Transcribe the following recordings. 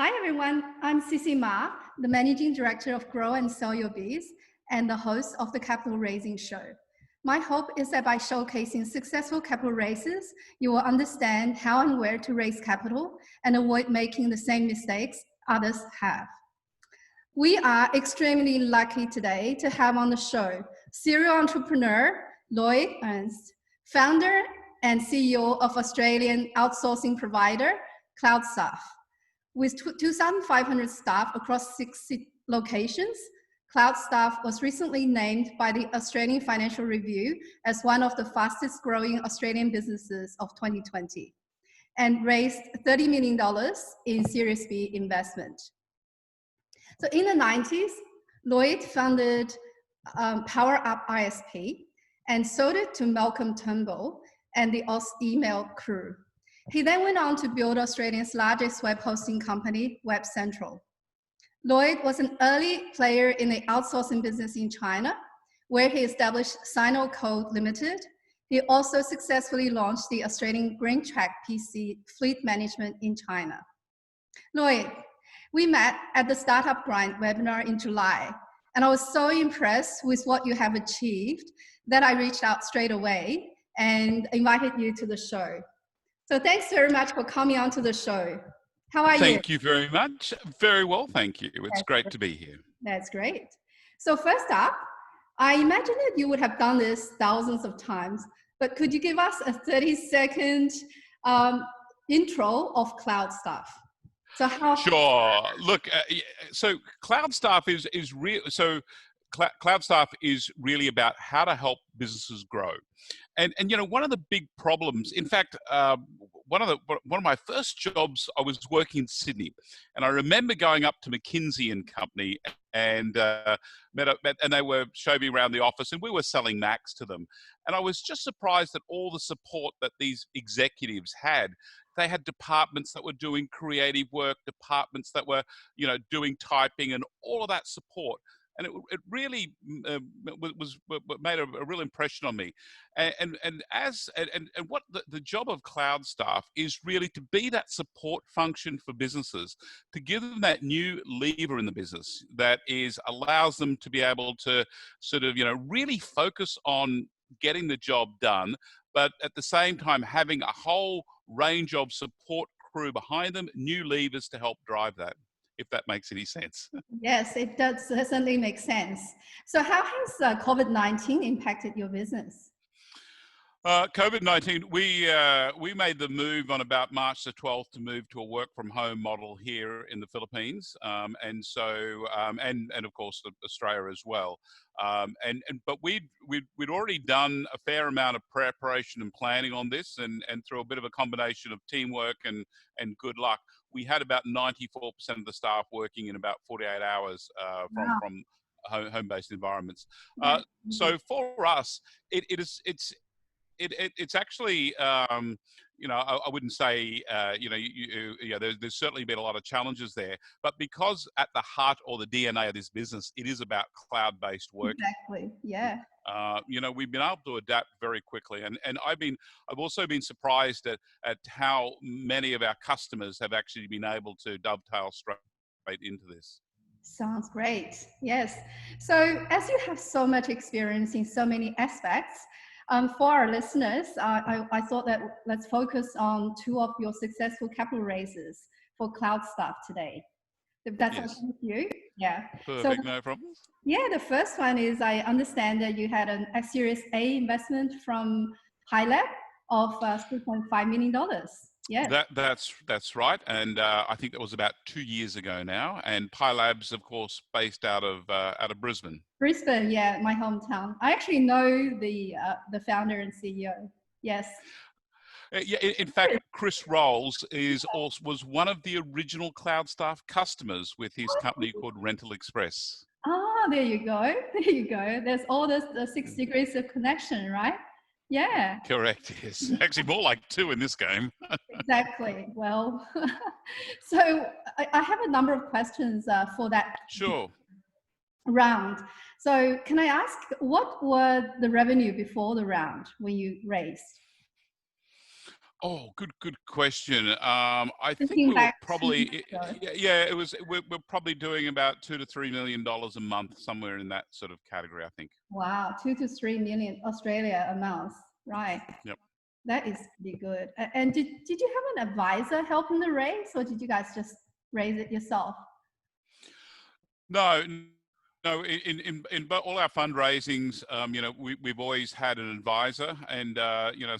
Hi everyone, I'm Sisi Ma, the Managing Director of Grow and Sell Your Biz and the host of the Capital Raising Show. My hope is that by showcasing successful capital raises, you will understand how and where to raise capital and avoid making the same mistakes others have. We are extremely lucky today to have on the show serial entrepreneur Lloyd Ernst, founder and CEO of Australian outsourcing provider Cloudstaff. With 2,500 staff across 6 locations, Cloudstaff was recently named by the Australian Financial Review as one of the fastest growing Australian businesses of 2020 and raised $30 million in Series B investment. So in the 90s, Lloyd founded PowerUp ISP and sold it to Malcolm Turnbull and the Email crew. He then went on to build Australia's largest web hosting company, Web Central. Lloyd was an early player in the outsourcing business in China, where he established Sino-Code Limited. He also successfully launched the Australian GreenTrack PC fleet management in China. Lloyd, we met at the Startup Grind webinar in July, and I was so impressed with what you have achieved that I reached out straight away and invited you to the show. So thanks very much for coming on to the show. How are you? Thank you very much. Very well, thank you. It's great to be here. That's great. So first up, I imagine that you would have done this thousands of times, but could you give us a 30-second intro of Cloudstaff? So how? Sure. Look, so Cloudstaff is real. So Cloudstaff is really about how to help businesses grow. And you know, one of the big problems, in fact, one of my first jobs, I was working in Sydney, and I remember going up to McKinsey and Company and and they were showing me around the office, and we were selling Macs to them. And I was just surprised at all the support that these executives had. They had departments that were doing creative work, departments that were, you know, doing typing and all of that support. And it really made a real impression on me. And what the job of Cloudstaff is really to be that support function for businesses, to give them that new lever in the business that allows them to be able to sort of, you know, really focus on getting the job done, but at the same time having a whole range of support crew behind them, new levers to help drive that, if that makes any sense. Yes, it does certainly make sense. So how has COVID-19 impacted your business? COVID-19, we made the move on about March the 12th to move to a work from home model here in the Philippines, and of course Australia as well. But we'd already done a fair amount of preparation and planning on this, and through a bit of a combination of teamwork and good luck, we had about 94% of the staff working in about 48 hours from home-based environments. So for us, it's actually, you know, I wouldn't say, you know, there's certainly been a lot of challenges there, but because at the heart or the DNA of this business, it is about cloud-based work. Exactly, yeah. You know, we've been able to adapt very quickly, and I've also been surprised at how many of our customers have actually been able to dovetail straight into this. Sounds great. Yes. So as you have so much experience in so many aspects, for our listeners, I thought that let's focus on 2 of your successful capital raises for Cloudstaff today. If that's okay with you. Yeah. Perfect, no problem. Yeah, the first one is I understand that you had a Series A investment from PieLAB of $3.5 million. Yeah, that's right, and I think that was about 2 years ago now. And PieLAB's, of course, based out of Brisbane. Brisbane, yeah, my hometown. I actually know the founder and CEO. Yes. Yeah, in fact, Chris Rolls was one of the original Cloudstaff customers with his company called Rental Express. Ah, there you go. There you go. There's all the 6 degrees of connection, right? Yeah. Correct, yes. Actually, more like 2 in this game. Exactly. Well, so I have a number of questions for that round. So can I ask, what were the revenue before the round when you raised? Oh, good question. I think Thinking we were back 2 years probably, ago. yeah, it was, we're probably doing about $2 to $3 million a month, somewhere in that sort of category, I think. Wow, 2 to 3 million Australia a month, right? Yep. That is pretty good. And did you have an advisor helping the raise, or did you guys just raise it yourself? No, no. In all our fundraisings, we've always had an advisor, and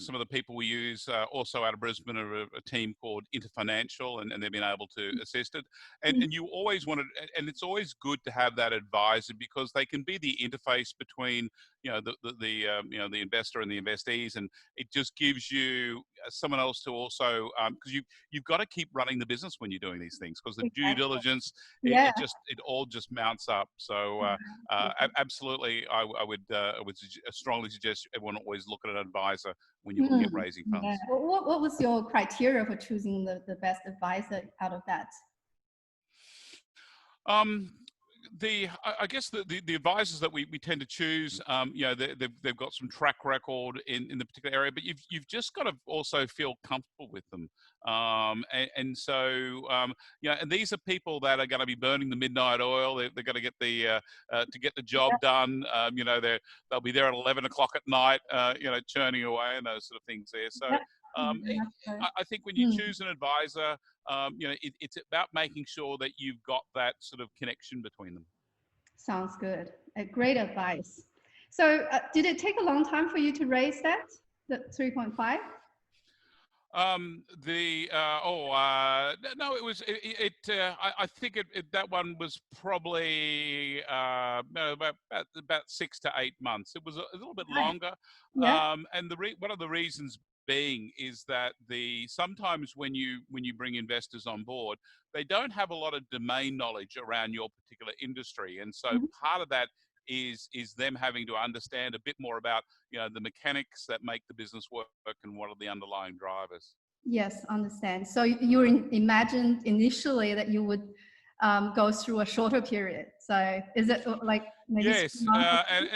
some of the people we use also out of Brisbane are a team called Interfinancial, and they've been able to assist it. And you always want to, and it's always good to have that advisor because they can be the interface between the investor and the investees, and it just gives you someone else to also because you've got to keep running the business when you're doing these things because the due Exactly. diligence Yeah. it all just mounts up. So absolutely, I would strongly suggest everyone always look at an advisor when you're looking at raising funds. Yeah. What was your criteria for choosing the best advisor out of that? I guess the advisors that we tend to choose, they've got some track record in the particular area, but you've just got to also feel comfortable with them. And these are people that are going to be burning the midnight oil. They're going to get to get the job done. They'll be there at 11 o'clock at night, churning away and those sort of things there. So. I think when you choose an advisor, it's about making sure that you've got that sort of connection between them. Sounds good. Great advice. So did it take a long time for you to raise that, the 3.5? No, it was I think that one was probably about 6 to 8 months. It was a little bit longer. Yeah. And one of the reasons being is that sometimes when you bring investors on board, they don't have a lot of domain knowledge around your particular industry, and so part of that is them having to understand a bit more about the mechanics that make the business work and what are the underlying drivers. Yes, understand. So you imagined initially that you would go through a shorter period. So is it like maybe? Yes, and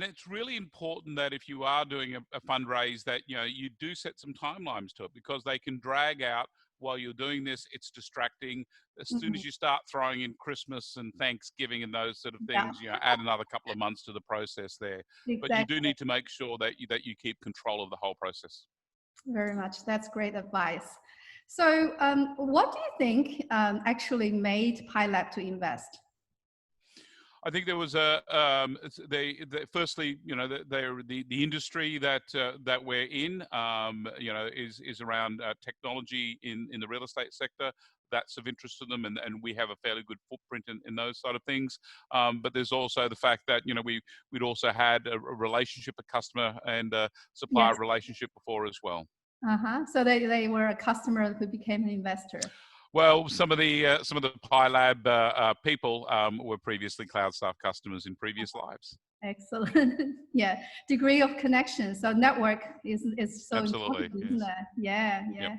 it's really important that if you are doing a fundraise that you do set some timelines to it because they can drag out while you're doing this. It's distracting. As soon as you start throwing in Christmas and Thanksgiving and those sort of things, add another couple of months to the process there. Exactly. But you do need to make sure that you keep control of the whole process. Very much. That's great advice. So what do you think actually made PieLAB to invest? I think there was firstly, the industry that we're in, is around technology in the real estate sector. That's of interest to them, and we have a fairly good footprint in those sort of things. But there's also the fact that we'd also had a relationship, a customer and a supplier relationship before as well. So they were a customer who became an investor. Well, some of the PieLAB people were previously Cloudstaff customers in previous lives. Excellent. Yeah, degree of connection. So network is so absolutely important, isn't it? Yeah. Yep.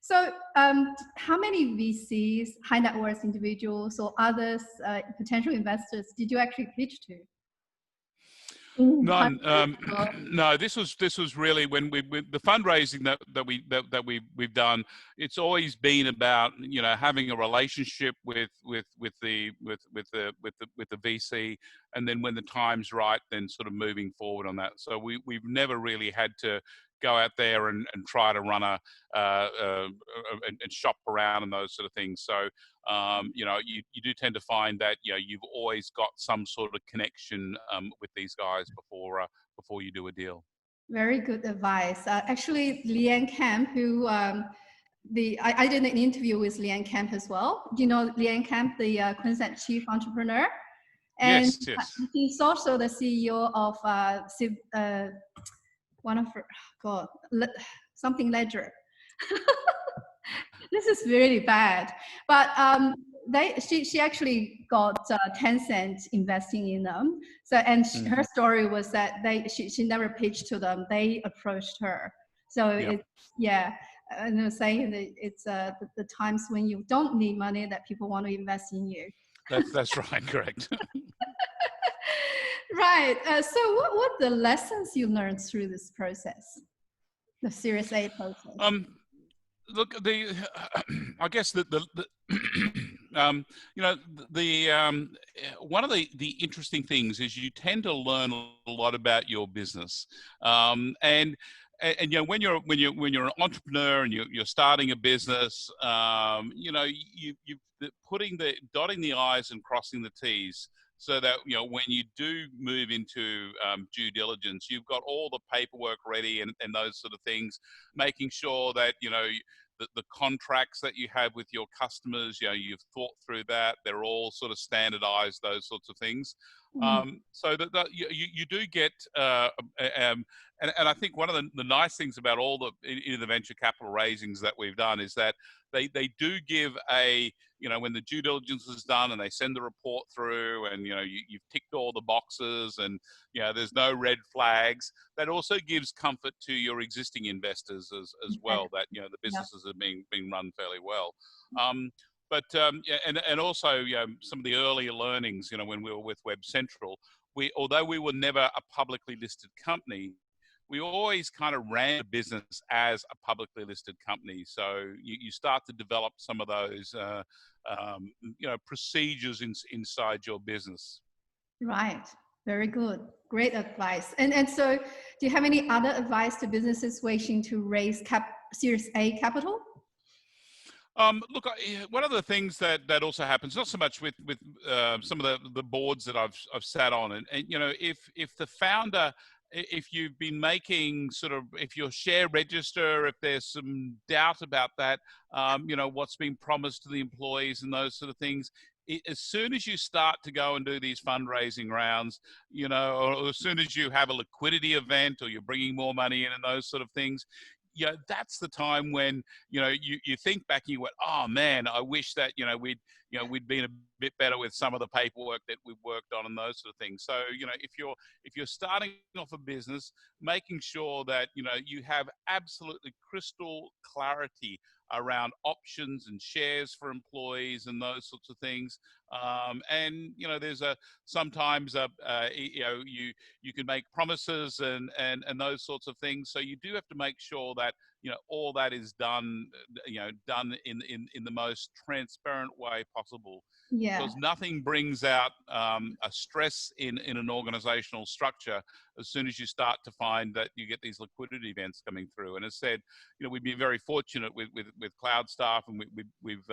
So how many VCs, high net worth individuals or others, potential investors did you actually pitch to? None. No, this was really when the fundraising that we've done. It's always been about having a relationship with the VC, and then when the time's right, then sort of moving forward on that. So we've never really had to go out there and try to run and shop around and those sort of things. So you do tend to find that you've always got some sort of connection with these guys before you do a deal. Very good advice. Actually, Leanne Kemp, who I did an interview with Leanne Kemp as well. Do you know Leanne Kemp, the Queensland chief entrepreneur? And yes. He's also the CEO of one of her, something Ledger. This is really bad, but she actually got Tencent investing in them. So her story was that she never pitched to them; they approached her. So and I was saying that it's the times when you don't need money that people want to invest in you. That's right, correct. Right. So what were the lessons you learned through this process? the Series A process? Look, I guess you know, one of the interesting things is you tend to learn a lot about your business, and you know, when you're an entrepreneur and you're starting a business, you know, dotting the I's and crossing the T's, so that, you know, when you do move into due diligence, you've got all the paperwork ready and those sort of things, making sure that, you know, the contracts that you have with your customers, you know, you've thought through that, they're all sort of standardized, those sorts of things. So that you do get, and I think one of the nice things about all the venture capital raisings that we've done is that they do give you know, when the due diligence is done and they send the report through, and, you know, you've ticked all the boxes, and, you know, there's no red flags, that also gives comfort to your existing investors as well, that, you know, the businesses are being run fairly well. Yeah, and also, you know, some of the earlier learnings, you know, when we were with Web Central, although we were never a publicly listed company, we always kind of ran the business as a publicly listed company. So you start to develop some of those, you know, procedures inside your business. Right. Very good. Great advice. And so, do you have any other advice to businesses wishing to raise Series A capital? Look, one of the things that also happens, not so much with some of the boards that I've sat on, and you know, if the founder, if you've been making if your share register, if there's some doubt about that, you know, what's being promised to the employees and those sort of things, as soon as you start to go and do these fundraising rounds, you know, or as soon as you have a liquidity event or you're bringing more money in and those sort of things, yeah, that's the time when, you know, you think back and you went, oh man, I wish that, you know, we'd been a bit better with some of the paperwork that we've worked on and those sort of things. So, you know, if you're starting off a business, making sure that, you know, you have absolutely crystal clarity around options and shares for employees and those sorts of things. And, you know, there's sometimes you know, you can make promises and those sorts of things. So you do have to make sure that, you know, all that is done, you know, done in the most transparent way possible. Yeah. Because nothing brings out a stress in an organizational structure as soon as you start to find that you get these liquidity events coming through. And as said, you know, we've been very fortunate with Cloudstaff, and we've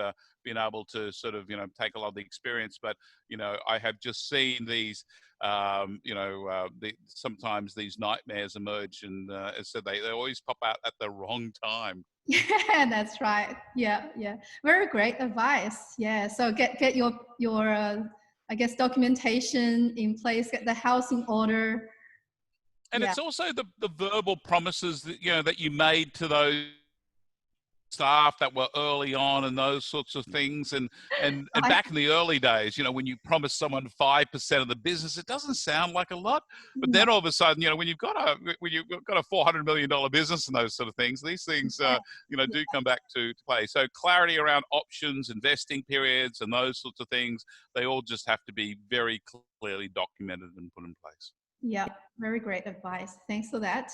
been able to sort of, you know, take a lot of the experience. But, you know, I have just seen these, you know, sometimes these nightmares emerge, and as I said, they always pop out at the wrong time. Yeah, that's right. Yeah, yeah. Very great advice. Yeah. So get your I guess documentation in place, get the house in order. And it's also the verbal promises that, you know, that you made to those staff that were early on and those sorts of things. And back in the early days, you know, when you promise someone 5% of the business, it doesn't sound like a lot, but then all of a sudden, you know, when you've got a $400 million business and those sort of things, these things, you know, do come back to play. So clarity around options, investing periods, and those sorts of things, they all just have to be very clearly documented and put in place. Yeah, very great advice. Thanks for that.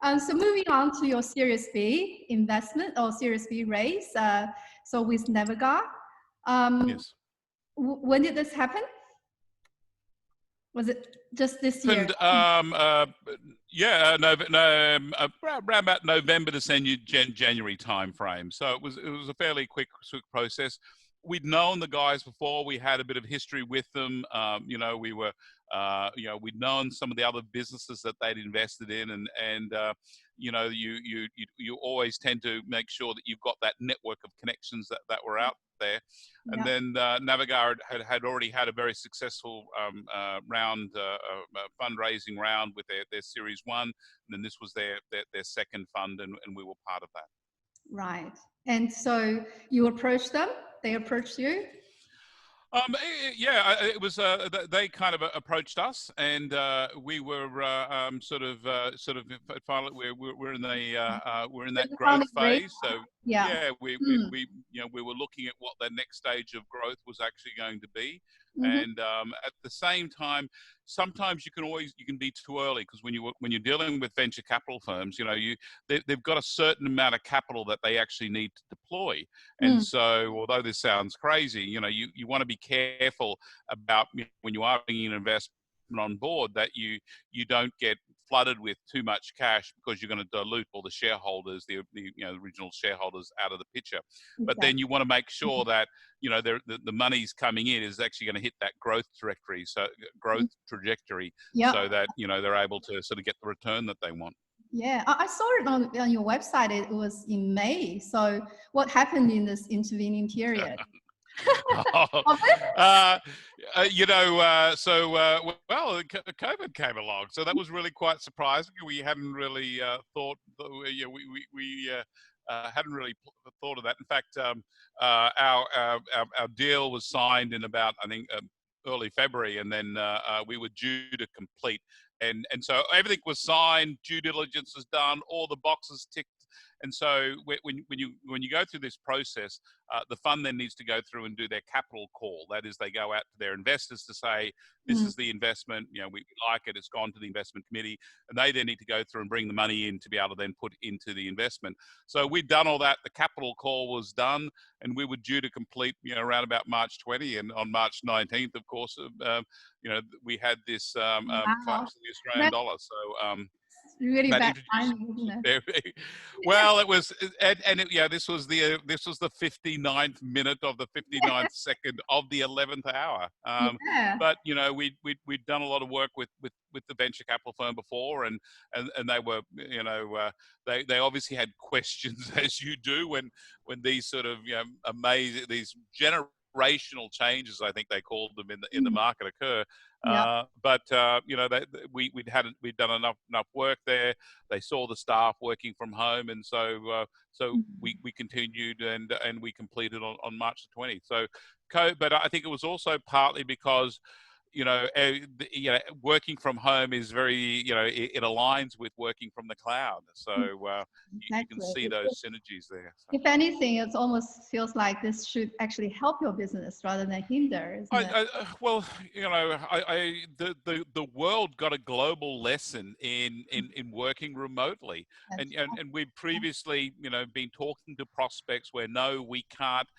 So moving on to your Series B investment or Series B raise. So with Navegar, Yes. When did this happen? Was it just this year? Yeah, around about November to January timeframe. So it was a fairly quick process. We'd known the guys before. We had a bit of history with them. You know, we were, you know, we'd known some of the other businesses that they'd invested in, and you know, you always tend to make sure that you've got that network of connections that were out there. And then Navegar had already had a very successful fundraising round with their Series 1, and then this was their second fund, and we were part of that. Right. And so you approached them, they approached you? Yeah, it was. They kind of approached us, and we were finally we're in that growth phase. So we you know, we were looking at what the next stage of growth was actually going to be. And at the same time, sometimes you can be too early, because when you're dealing with venture capital firms, they've got a certain amount of capital that they actually need to deploy. And so, although this sounds crazy, you want to be careful about, when you are bringing an investment on board, that you don't get flooded with too much cash, because you're going to dilute all the shareholders, the original shareholders, out of the picture. But then you want to make sure that the money's coming in is actually going to hit that growth trajectory, so that they're able to sort of get the return that they want. Yeah, I saw it on your website. It was in May. So what happened in this intervening period? Well, COVID came along, so that was really quite surprising. We hadn't really thought. We hadn't really thought of that. In fact, our deal was signed in about, I think, early February, and then we were due to complete, and so everything was signed, due diligence was done, all the boxes ticked. And so when you go through this process, the fund then needs to go through and do their capital call. That is, they go out to their investors to say, this is the investment, we like it, it's gone to the investment committee, and they then need to go through and bring the money in to be able to then put into the investment. So we'd done all that, the capital call was done, and we were due to complete, around about March 20, and on March 19th, of course, we had this collapse of the Australian dollar. So really bad timing, isn't it? Well, it was, this was the 59th minute of the 59th second of the 11th hour. But we'd done a lot of work with the venture capital firm before, and they were, they obviously had questions, as you do when these sort of amazing, these generational changes, I think they called them, in the market occur. But we'd done enough work there. They saw the staff working from home, and so we continued, and we completed on March the 20th. So, but I think it was also partly because working from home is very, it aligns with working from the cloud. So you can see those synergies there. So. If anything, it almost feels like this should actually help your business rather than hinder, isn't it? Well, the world got a global lesson in working remotely. And we've previously, been talking to prospects where, no, we can't,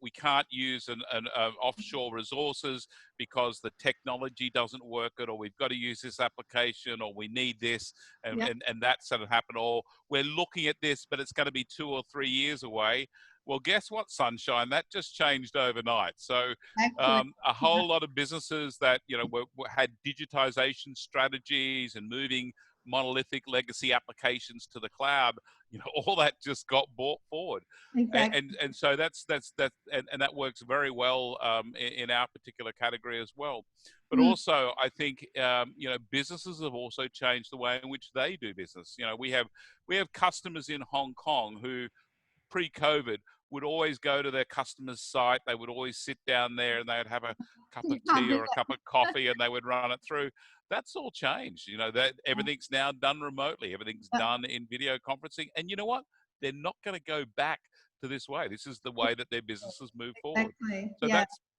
we can't use an offshore resources because the technology doesn't work it, or we've got to use this application, or we need this, and that sort of happened, or we're looking at this, but it's going to be 2 or 3 years away. Well, guess what, sunshine? That just changed overnight. So a whole lot of businesses that, had digitization strategies and moving monolithic legacy applications to the cloud, all that just got brought forward. Exactly. And so that's and that works very well in our particular category as well. But also, I think businesses have also changed the way in which they do business. We have customers in Hong Kong who, pre-COVID, would always go to their customer's site. They would always sit down there, and they would have a cup of tea or a cup of coffee, and they would run it through. That's all changed. That everything's now done remotely. Everything's done in video conferencing. And you know what? They're not going to go back to this way. This is the way that their businesses move forward. So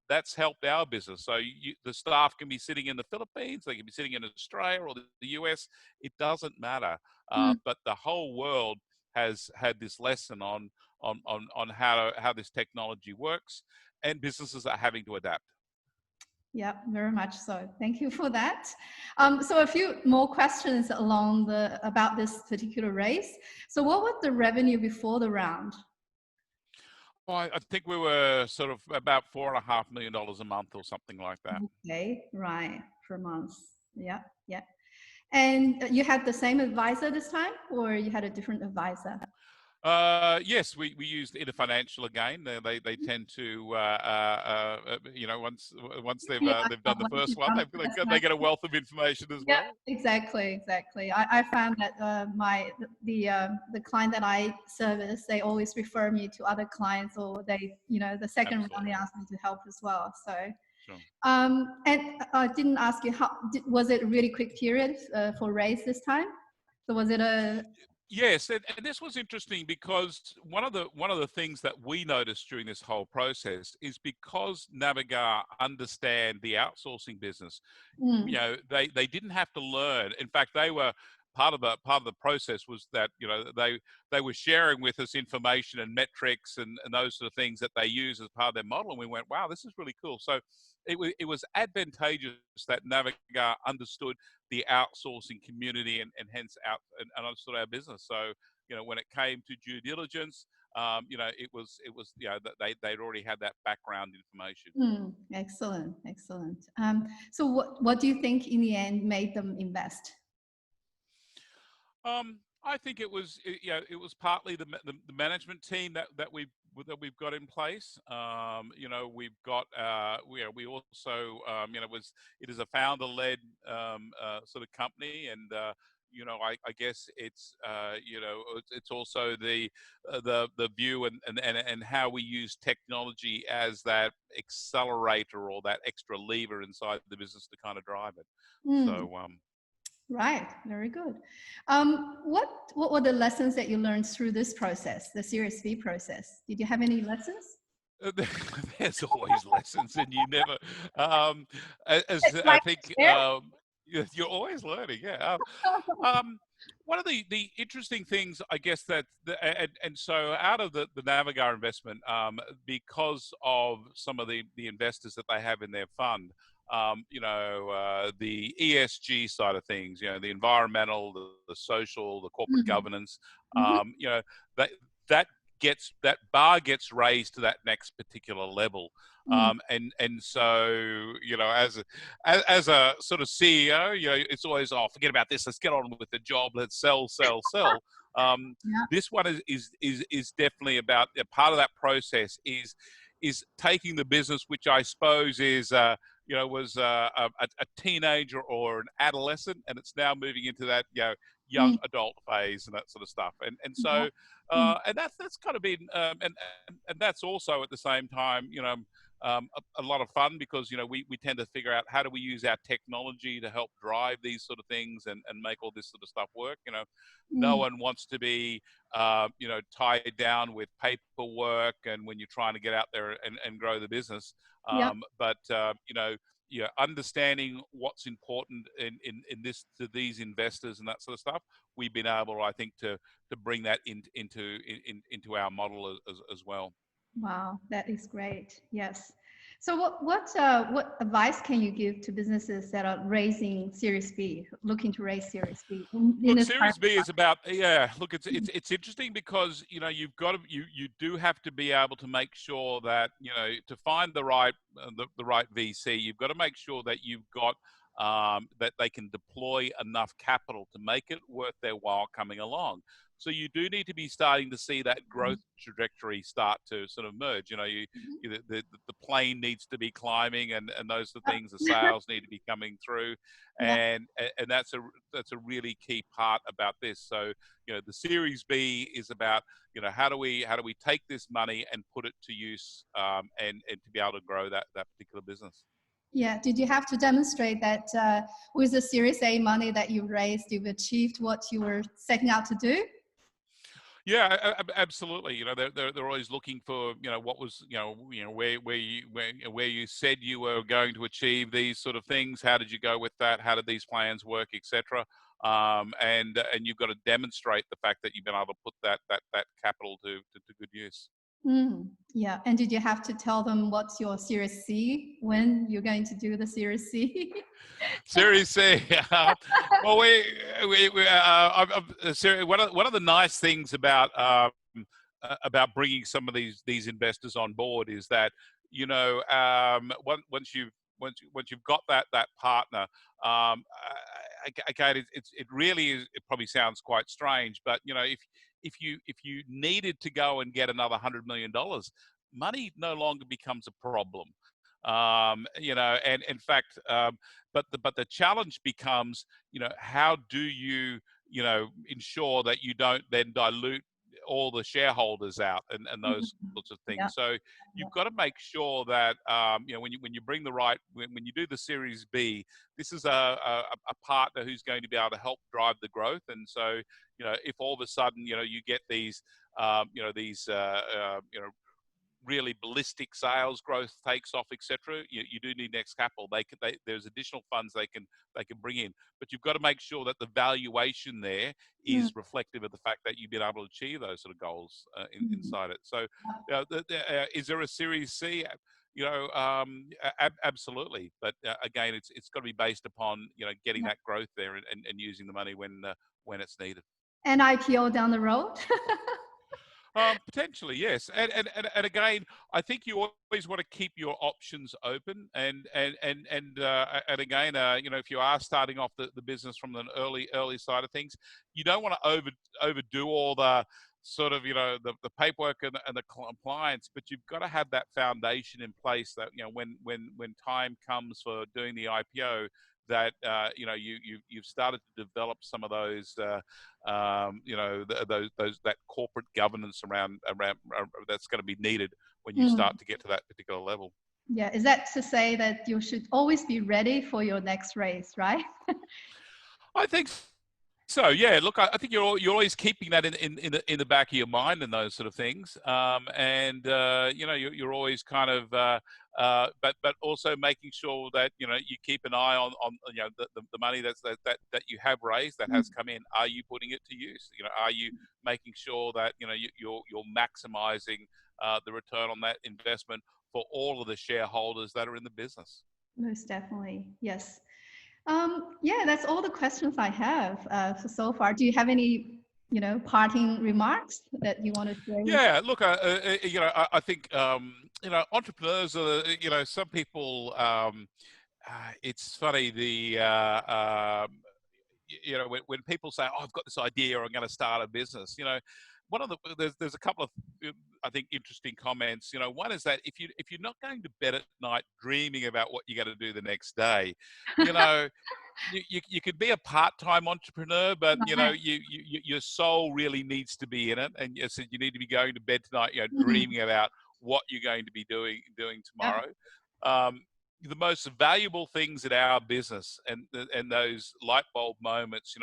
that's helped our business. So the staff can be sitting in the Philippines, they can be sitting in Australia or the US. It doesn't matter. But the whole world has had this lesson on how this technology works, and businesses are having to adapt. Yeah, very much so. Thank you for that. So a few more questions about this particular race. So what was the revenue before the round? Well, I think we were sort of about $4.5 million a month or something like that. Okay, right, per month. Yeah. And you had the same advisor this time, or you had a different advisor? Yes, we used Interfinancial again. They tend to once they've done the first one, they get a wealth of information as well. Yeah, exactly. I found that the client that I service, they always refer me to other clients, or they the second round they ask me to help as well. So. Sure. And I didn't ask you, was it a really quick period for raise this time? So was it a Yes, and this was interesting because one of the things that we noticed during this whole process is because Navegar understand the outsourcing business. You Mm, know, they didn't have to learn. In fact, they were part of the process was that, you know, they were sharing with us information and metrics and those sort of things that they use as part of their model, and we went, wow, this is really cool. So it was advantageous that Navigar understood the outsourcing community and hence and understood our business. So, you know, when it came to due diligence, you know, it was you know, that they'd already had that background information. mm, excellent, excellent. So what do you think in the end made them invest? I think you know, it was partly the management team that we've got in place. You know, we've got we also you know, it is a founder-led sort of company, and you know, I guess it's you know, it's also the view and how we use technology as that accelerator or that extra lever inside the business to kind of drive it. Mm, So right, very good. What were the lessons that you learned through this process, the Series B process? Did you have any lessons? There's always lessons, and you never. As I Like think, share? you're always learning. Yeah. One of the interesting things, I guess, and so out of the Navigar investment, because of some of the investors that they have in their fund, you know, the ESG side of things, you know, the environmental, the social, the corporate Mm, governance, mhm, you know, that that that bar gets raised to that next particular level. mm, And so, you know, as a sort of CEO, you know, it's always, oh, forget about this, let's get on with the job, let's sell. um, yeah. this one is definitely about a part of that process is taking the business, which I suppose is you know, was a teenager or an adolescent, and it's now moving into that, you know, young Mm, adult phase and that sort of stuff. And yeah. so Mm, and that's kind of been and that's also at the same time, you know, a lot of fun because, you know, we tend to figure out how do we use our technology to help drive these sort of things and make all this sort of stuff work. You know, no mm, one wants to be you know, tied down with paperwork and when you're trying to get out there and grow the business. yeah. But you know, yeah, understanding what's important in this to these investors and that sort of stuff, we've been able, I think, to bring that into our model as well. Wow, that is great. Yes. So what advice can you give to businesses that are raising Series B, looking to raise Series B in Look, this part? Series B is about, yeah. Look, it's interesting because, you know, you've got to you do have to be able to make sure that, you know, to find the right the right VC, you've got to make sure that you've got that they can deploy enough capital to make it worth their while coming along. So you do need to be starting to see that growth trajectory start to sort of merge. You know, Mhm. the plane needs to be climbing, and those are the things. The Yeah. sales need to be coming through, Yeah. and that's a really key part about this. So, you know, the Series B is about, you know, how do we take this money and put it to use, and to be able to grow that particular business. Yeah. Did you have to demonstrate that with the Series A money that you raised, you've achieved what you were setting out to do? Yeah, absolutely. You know, they're always looking for, you know, what was, where you said you were going to achieve these sort of things. How did you go with that? How did these plans work, etc. And you've got to demonstrate the fact that you've been able to put that capital to good use. Mm, yeah. And did you have to tell them what's your Series C when you're going to do the Series C? Series C. Well, one of the nice things about bringing some of these investors on board is that, you know, once you've got that partner, again, it really is. It probably sounds quite strange, but, you know, if you needed to go and get another $100 million, money no longer becomes a problem. You know, and in fact, but the challenge becomes, you know, how do you, you know, ensure that you don't then dilute all the shareholders out and those sorts of things. Yeah. So you've got to make sure that when you bring the right when you do the Series B, this is a partner who's going to be able to help drive the growth. And so if all of a sudden you get these really ballistic sales growth takes off, etc. You do need next capital. There's additional funds they can bring in, but you've got to make sure that the valuation there is reflective of the fact that you've been able to achieve those sort of goals inside it. So, is there a Series C? Absolutely, but again, it's got to be based upon getting that growth there and using the money when it's needed. And IPO down the road. Potentially, yes, and again, I think you always want to keep your options open, and again, if you are starting off the business from an early side of things, you don't want to overdo all the sort of the paperwork and the compliance, but you've got to have that foundation in place that when time comes for doing the IPO, that you've started to develop some of those that corporate governance around that's going to be needed when you start to get to that particular level. Yeah, is that to say that you should always be ready for your next raise, right? I think so. Yeah. Look, I think you're always keeping that in the back of your mind and those sort of things. You're always kind of, but also making sure that you keep an eye on the money that you have raised, that has come in. Are you putting it to use? Are you making sure that you're maximizing the return on that investment for all of the shareholders that are in the business? Most definitely, yes. Yeah, that's all the questions I have so far. Do you have any, parting remarks that you want to share? Yeah, look, I think, entrepreneurs are, some people, it's funny, when people say, oh, I've got this idea, or I'm going to start a business, one of there's a couple of, I think, interesting comments. One is that if you're not going to bed at night dreaming about what you're going to do the next day, you could be a part-time entrepreneur, but your soul really needs to be in it, and so you need to be going to bed tonight, dreaming about what you're going to be doing tomorrow. The most valuable things in our business and those light bulb moments,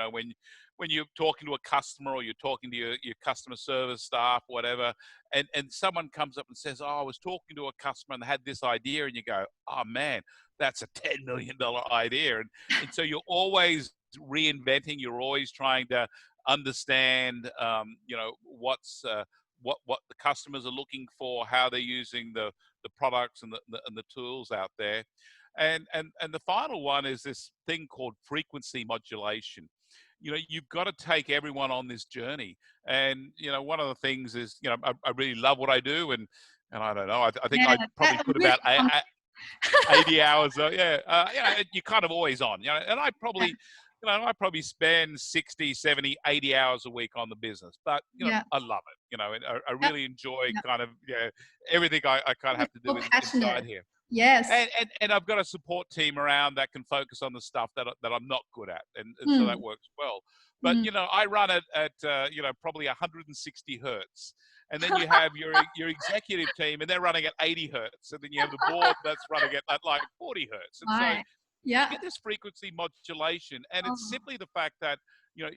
when you're talking to a customer or you're talking to your customer service staff, whatever, and someone comes up and says, oh, I was talking to a customer and they had this idea, and you go, oh man, that's a $10 million idea. And so you're always reinventing, you're always trying to understand, what's what the customers are looking for, how they're using the products and the tools out there. And the final one is this thing called frequency modulation. You've got to take everyone on this journey. And, one of the things is, I really love what I do. And I don't know, I think I probably put about 80 hours. You're kind of always on, and I probably, I probably spend 60, 70, 80 hours a week on the business, but, I love it, and I really enjoy kind of, everything I kind of have to do inside here. Yes. And I've got a support team around that can focus on the stuff that I'm not good at. And so that works well. But, I run it at, probably 160 hertz. And then you have your executive team, and they're running at 80 hertz. And then you have the board that's running at like 40 hertz. And so you get this frequency modulation. And it's simply the fact that,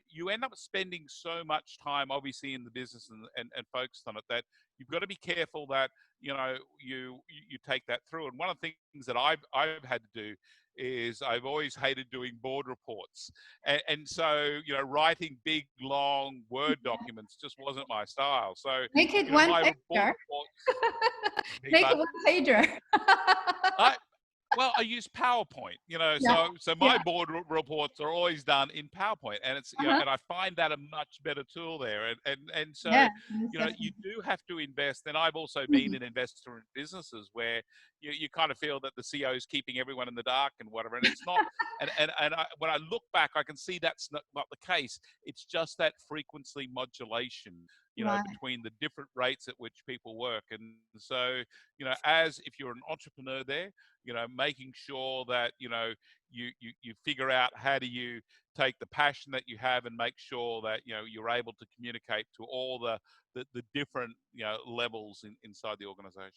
you end up spending so much time, obviously, in the business and focused on it, that you've got to be careful that, you take that through. And one of the things that I've had to do is I've always hated doing board reports. And so, writing big, long Word documents just wasn't my style. So make it one pager. Make it one pager. Well, I use PowerPoint, so my board reports are always done in PowerPoint, and it's, and I find that a much better tool there. And so, you do have to invest. And I've also been an investor in businesses where you kind of feel that the CEO is keeping everyone in the dark and whatever. And it's not, when I look back, I can see that's not the case. It's just that frequency modulation. you know, between the different rates at which people work. And so, you know, as if you're an entrepreneur there, you know, making sure that, you know, you figure out how do you take the passion that you have and make sure that, you know, you're able to communicate to all the different, you know, levels inside the organization.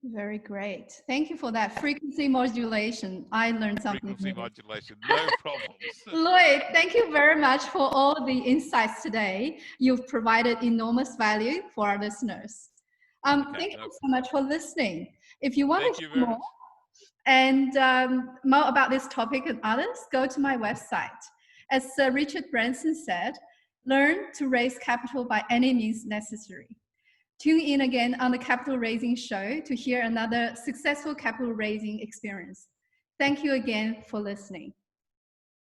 Very great. Thank you for that. Frequency modulation. I learned something. Frequency modulation, no problems. Lloyd, thank you very much for all the insights today. You've provided enormous value for our listeners. Thank you so much for listening. If you want to hear more and more about this topic and others, go to my website. As Richard Branson said, learn to raise capital by any means necessary. Tune in again on the Capital Raising Show to hear another successful capital raising experience. Thank you again for listening.